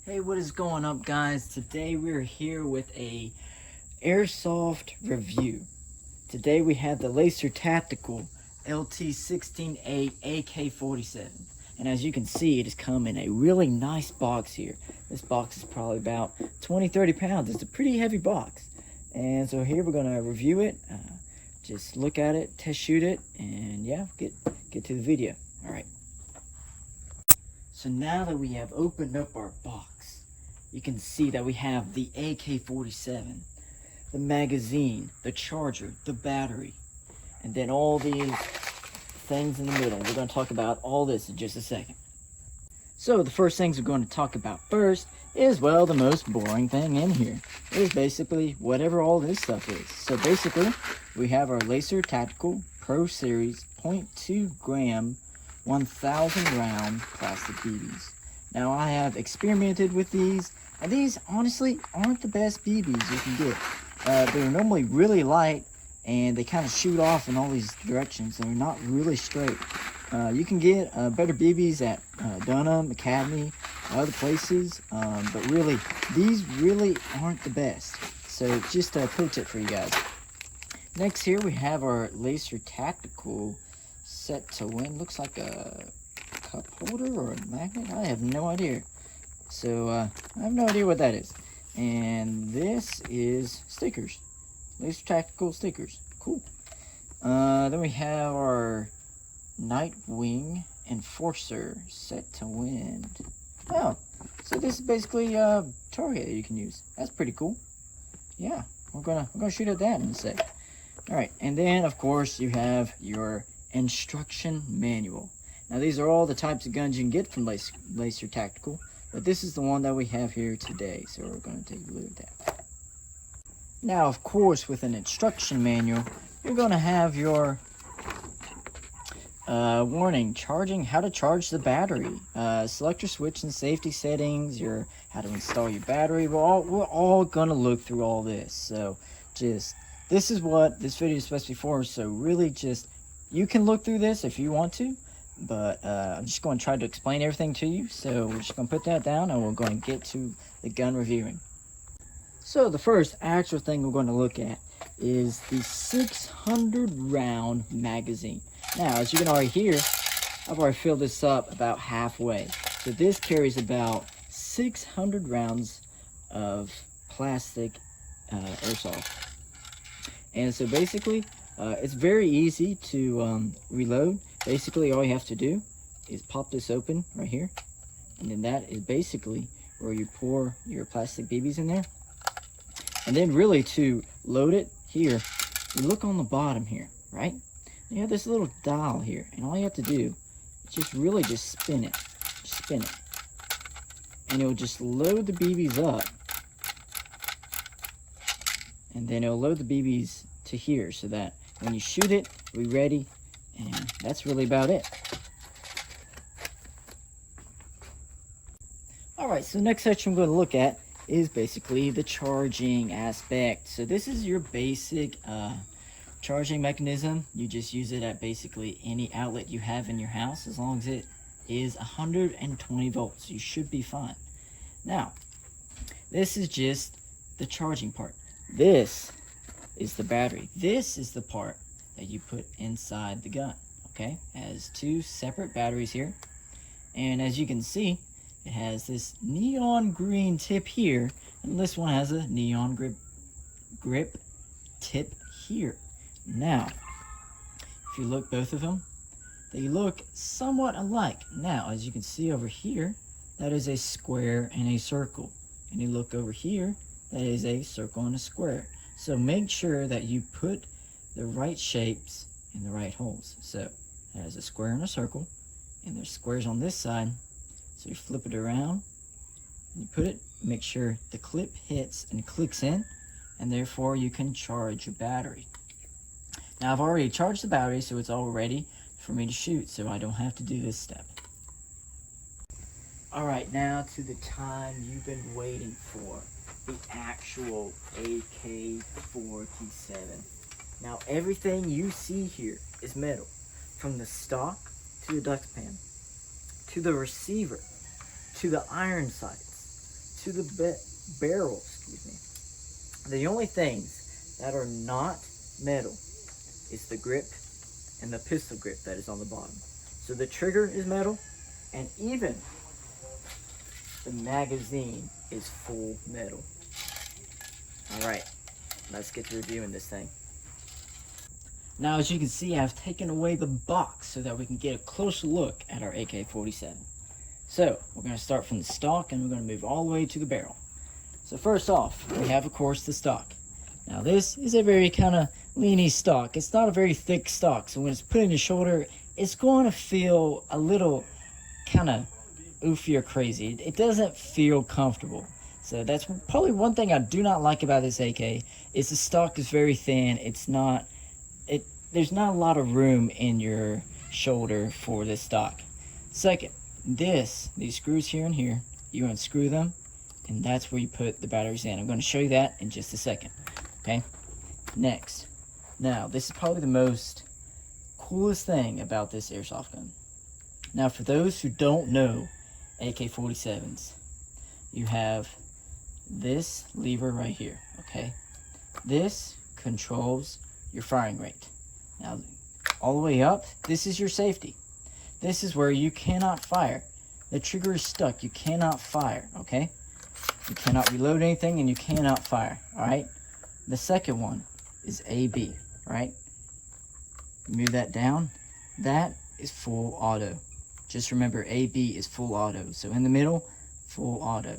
Hey, what is going up, guys? Today we're here with a airsoft review. Today we have the Laser Tactical LT-16a AK47, and as you can see, it has come in a really nice box here. This box is probably about 20-30 pounds. It's a pretty heavy box, and so here we're gonna review it, just look at it, test shoot it, and yeah, get to the video. All right. So now that we have opened up our box, you can see that we have the AK47, the magazine, the charger, the battery, and then all these things in the middle. We're going to talk about all this in just a second. So the first things we're going to talk about first is, well, the most boring thing in here. It is basically whatever all this stuff is. So basically, we have our Laser Tactical Pro Series 0.2 gram 1,000 round plastic BBs. Now I have experimented with these, and these honestly aren't the best BBs you can get. They're normally really light, and they kind of shoot off in all these directions. They're not really straight. You can get better BBs at Dunham, Academy, other places, but really, these really aren't the best. So just a pro tip for you guys. Next here we have our Laser Tactical Set to Win. Looks like a cup holder or a magnet. I have no idea. So I have no idea what that is. And this is stickers. Laser Tactical stickers. Cool. Then we have our Nightwing Enforcer Set to Win. Oh, so this is basically a target that you can use. That's pretty cool. Yeah, we're gonna shoot at that in a sec. All right, and then of course you have your instruction manual. Now these are all the types of guns you can get from Laser Tactical, but this is the one that we have here today, so we're going to take a look at that. Now of course with an instruction manual, you're going to have your warning, how to charge the battery, select your switch and safety settings, how to install your battery. We're all going to look through all this, so this is what this video is supposed to be for. So really you can look through this if you want to, but I'm just going to try to explain everything to you. So we're just going to put that down and we're going to get to the gun reviewing. So the first actual thing we're going to look at is the 600 round magazine. Now, as you can already hear, I've already filled this up about halfway. So this carries about 600 rounds of plastic airsoft. And so basically, it's very easy to reload. Basically, all you have to do is pop this open right here. And then that is basically where you pour your plastic BBs in there. And then really to load it here, you look on the bottom here, right? You have this little dial here. And all you have to do is just spin it. Just spin it. And it'll just load the BBs up. And then it'll load the BBs to here so that when you shoot it, we're ready, and that's really about it. Alright, so the next section I'm going to look at is basically the charging aspect. So this is your basic charging mechanism. You just use it at basically any outlet you have in your house. As long as it is 120 volts, you should be fine. Now, this is just the charging part. This is the battery. This is the part that you put inside the gun, okay? It has two separate batteries here, and as you can see, it has this neon green tip here, and this one has a neon grip tip here. Now, if you look both of them, they look somewhat alike. Now, as you can see over here, that is a square and a circle, and you look over here, that is a circle and a square. So make sure that you put the right shapes in the right holes. So it has a square and a circle, and there's squares on this side. So you flip it around, and you put it, make sure the clip hits and clicks in, and therefore you can charge your battery. Now I've already charged the battery, so it's all ready for me to shoot, so I don't have to do this step. Alright, now to the time you've been waiting for. The actual AK-47. Now everything you see here is metal, from the stock to the duct pan, to the receiver, to the iron sights, to the barrel, excuse me. The only things that are not metal is the grip and the pistol grip that is on the bottom. So the trigger is metal, and even the magazine is full metal. Alright, let's get to reviewing this thing. Now, as you can see, I've taken away the box so that we can get a closer look at our AK-47. So, we're going to start from the stock and we're going to move all the way to the barrel. So first off, we have, of course, the stock. Now this is a very kind of leany stock. It's not a very thick stock, so when it's put in your shoulder, it's going to feel a little kind of oofy or crazy. It doesn't feel comfortable. So that's probably one thing I do not like about this AK, is the stock is very thin. There's not a lot of room in your shoulder for this stock. Second, these screws here and here, you unscrew them, and that's where you put the batteries in. I'm going to show you that in just a second. Okay, next. Now, this is probably the most coolest thing about this airsoft gun. Now, for those who don't know AK-47s, you have this lever right here, okay? This controls your firing rate. Now, all the way up, this is your safety. This is where you cannot fire. The trigger is stuck. You cannot fire, okay? You cannot reload anything, and you cannot fire, all right? The second one is AB, right? Move that down. That is full auto. Just remember, AB is full auto. So in the middle, full auto.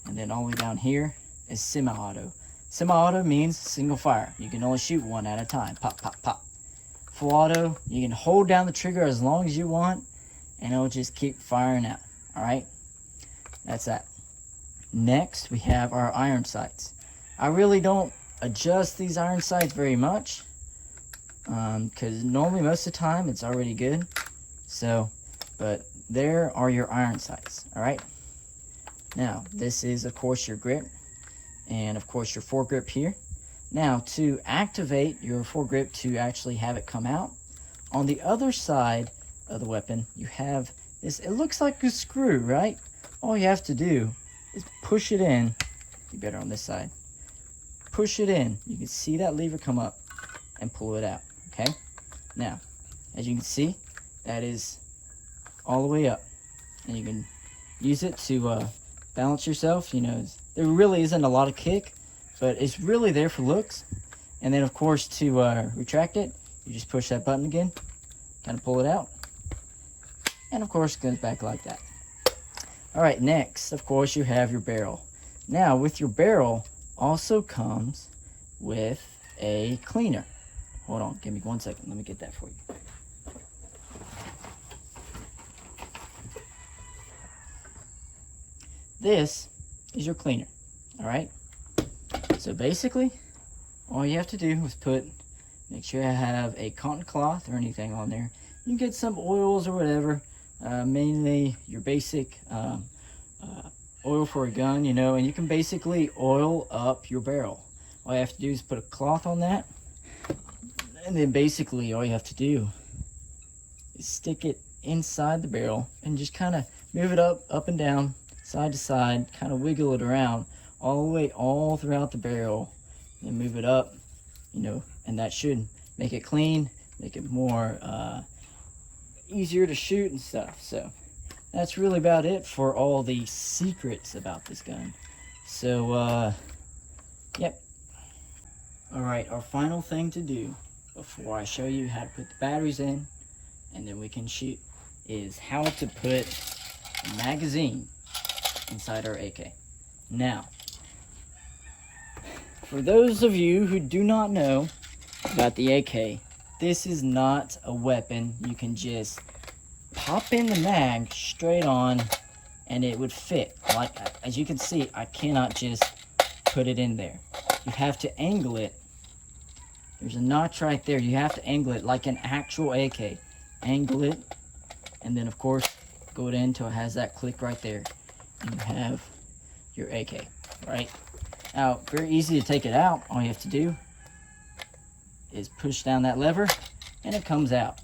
And then all the way down here is semi-auto. Semi-auto means single fire. You can only shoot one at a time. Pop, pop, pop. Full auto, you can hold down the trigger as long as you want, and it'll just keep firing out, all right? That's that. Next, we have our iron sights. I really don't adjust these iron sights very much, because normally most of the time it's already good. So, but there are your iron sights, all right? Now, this is, of course, your grip, and of course your foregrip here. Now, to activate your foregrip to actually have it come out, on the other side of the weapon, you have this, it looks like a screw, right? All you have to do is push it in. Be better on this side. Push it in. You can see that lever come up and pull it out, okay? Now, as you can see, that is all the way up. And you can use it to balance yourself. You know, there really isn't a lot of kick, but it's really there for looks. And then, of course, to retract it, you just push that button again, kind of pull it out, and of course it goes back like that. All right, next, of course, you have your barrel. Now, with your barrel also comes with a cleaner. Hold on, give me 1 second. Let me get that for you. This is your cleaner, all right? So basically, all you have to do is make sure you have a cotton cloth or anything on there. You can get some oils or whatever, mainly your basic oil for a gun, you know, and you can basically oil up your barrel. All you have to do is put a cloth on that, and then basically all you have to do is stick it inside the barrel and just kind of move it up and down, side to side, kind of wiggle it around all the way all throughout the barrel, and move it up, you know, and that should make it clean, make it more easier to shoot and stuff. So that's really about it for all the secrets about this gun. So yep. All right, our final thing to do before I show you how to put the batteries in and then we can shoot is how to put a magazine inside our AK. Now, for those of you who do not know about the AK, this is not a weapon you can just pop in the mag straight on and it would fit. Like, as you can see, I cannot just put it in there. You have to angle it. There's a notch right there. You have to angle it like an actual AK. Angle it, and then of course go it in until it has that click right there, and you have your AK, right? Now, very easy to take it out. All you have to do is push down that lever and it comes out,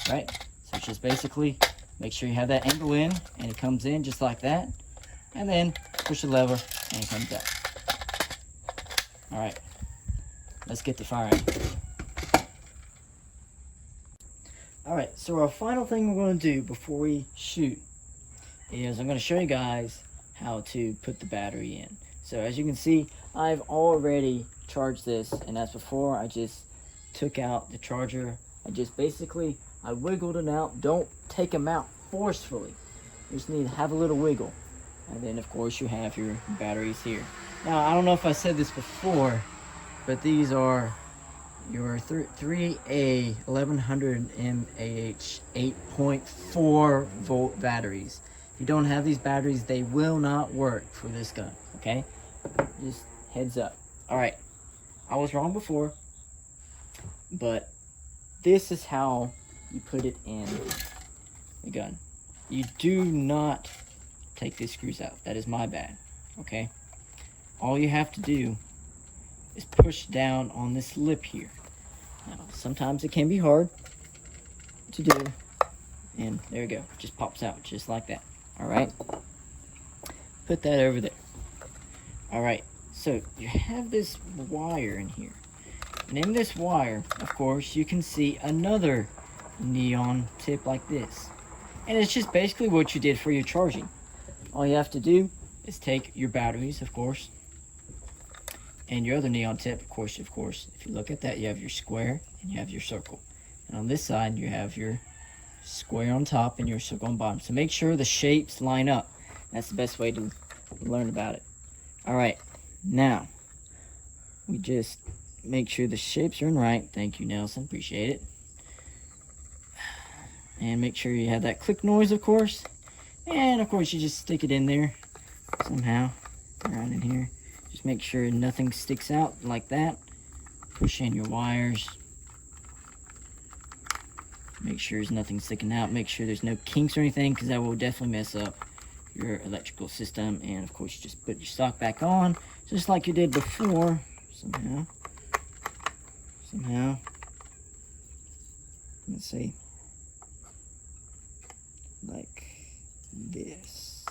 right? So just basically make sure you have that angle in and it comes in just like that, and then push the lever, and it comes out. All right, let's get the firing. All right, so our final thing we're going to do before we shoot is I'm going to show you guys how to put the battery in. So as you can see, I've already charged this, and as before, I just took out the charger. I wiggled it out. Don't take them out forcefully. You just need to have a little wiggle. And then of course you have your batteries here. Now I don't know if I said this before, but these are your 3A 1100 mAh 8.4 volt batteries. If you don't have these batteries, they will not work for this gun, okay? Just heads up. All right, I was wrong before, but this is how you put it in the gun. You do not take these screws out. That is my bad, okay? All you have to do is push down on this lip here. Now, sometimes it can be hard to do, and there you go. It just pops out just like that. All right, put that over there. All right, so you have this wire in here, and in this wire, of course, you can see another neon tip like this, and it's just basically what you did for your charging. All you have to do is take your batteries, of course, and your other neon tip, of course, if you look at that, you have your square and you have your circle, and on this side you have your square on top and your circle on bottom. So make sure the shapes line up. That's the best way to learn about it. All right, now we just make sure the shapes are in right. Thank you, Nelson, appreciate it. And make sure you have that click noise, of course, and of course you just stick it in there somehow around in here. Just make sure nothing sticks out like that. Push in your wires. Make sure there's nothing sticking out. Make sure there's no kinks or anything, because that will definitely mess up your electrical system. And of course, you just put your stock back on, just like you did before. Somehow. Let's see. Like this.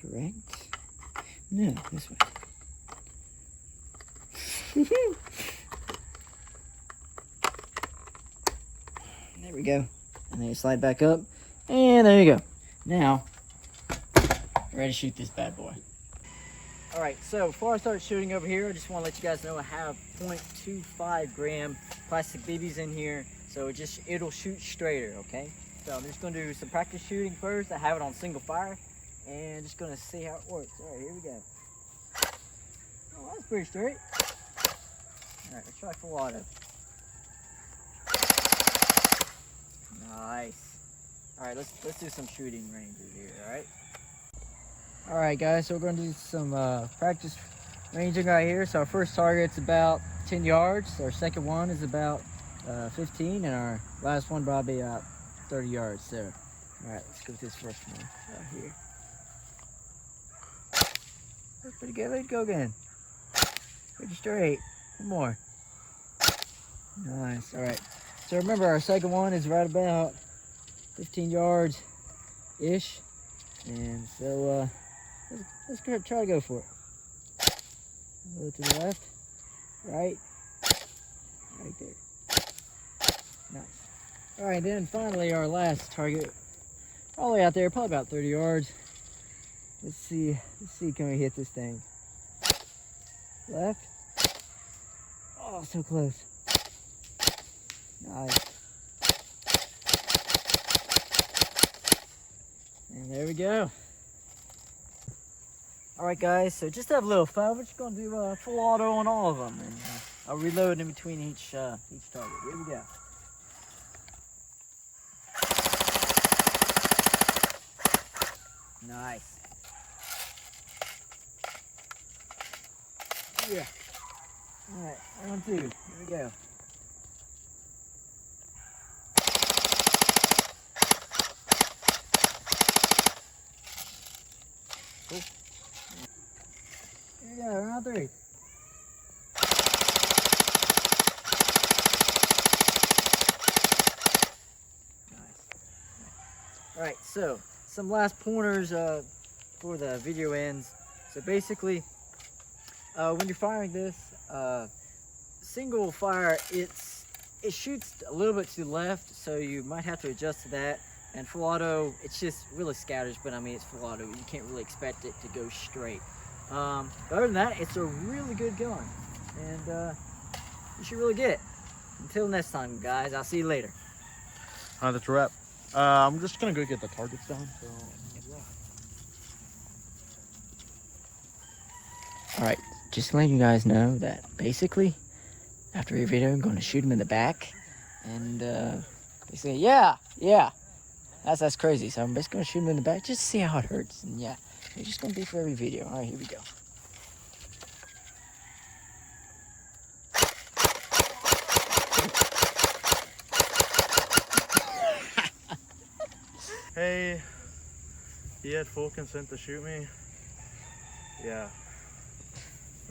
Correct? No, this way. There we go. And then you slide back up, and there you go. Now, ready to shoot this bad boy. All right, so before I start shooting over here, I just want to let you guys know I have 0.25 gram plastic BBs in here, so it'll shoot straighter, okay? So I'm just going to do some practice shooting first. I have it on single fire, and just going to see how it works. All right, here we go. Oh, that's pretty straight. All right, let's try full auto. Nice. All right, let's do some shooting ranges here. All right, guys. So we're going to do some practice ranging right here. So our first target's about 10 yards. Our second one is about 15, and our last one probably about 30 yards. So, all right, let's go with this first one right here. That's pretty good. Let's go again. Pretty straight. One more. Nice. All right. So remember, our second one is right about 15 yards ish, and so let's try to go for it. A little to the left, right there. Nice. All right, then finally our last target, all the way out there, probably about 30 yards. Let's see, can we hit this thing? Left. Oh, so close. Nice. And there we go. All right, guys, so just to have a little fun, we're just going to do full auto on all of them. And I'll reload in between each target. Here we go. Nice. Yeah. All right, round two. Here we go. Cool. Here we go, round three. Nice. All right, so some last pointers for the video ends. So basically, when you're firing this, single fire, it shoots a little bit to the left, so you might have to adjust to that. And full auto, it's just really scatters, but I mean, it's full auto. You can't really expect it to go straight. But other than that, it's a really good gun, and you should really get it. Until next time, guys, I'll see you later. All right, that's a wrap. I'm just gonna go get the targets down. So. Alright, just letting you guys know that basically, after every video, I'm going to shoot him in the back. And basically, yeah, that's crazy. So I'm basically going to shoot him in the back just to see how it hurts. And yeah, it's just going to be for every video. Alright, here we go. Hey, he had full consent to shoot me. Yeah.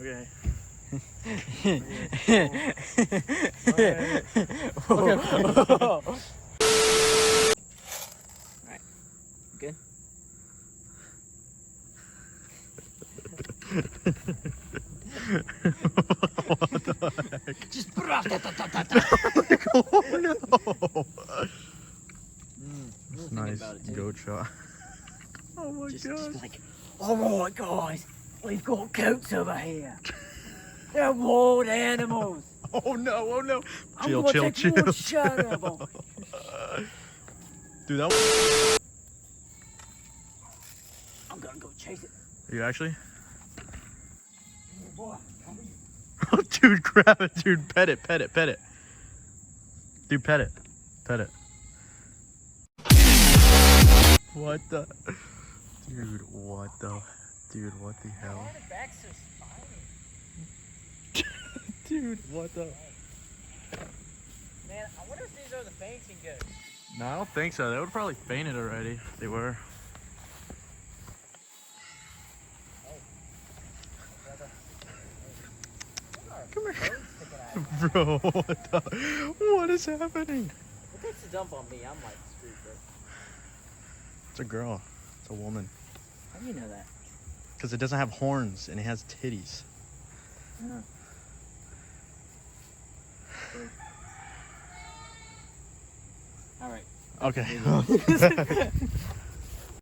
Okay. Alright, good? What the heck? Just Oh no! Nice goat shot. Oh my god. Just like, alright guys, we've got goats over here. They're wild animals. Oh no, oh no. Chill. Shut up. Dude, that was... I'm gonna go chase it. Are you actually? Oh boy, come here. Oh, dude, grab it, dude. Pet it. Dude, pet it. What the? Dude, what the? Dude, what the hell? Why are the backs so spiny? Dude, what the? Man, I wonder if these are the fainting goats. No, I don't think so. They would probably fainted already if they were. Come here. Bro, what is happening? It takes a dump on me. I'm like screwed, bro. It's a girl. It's a woman. How do you know that? Because it doesn't have horns and it has titties. Yeah. All right. Okay.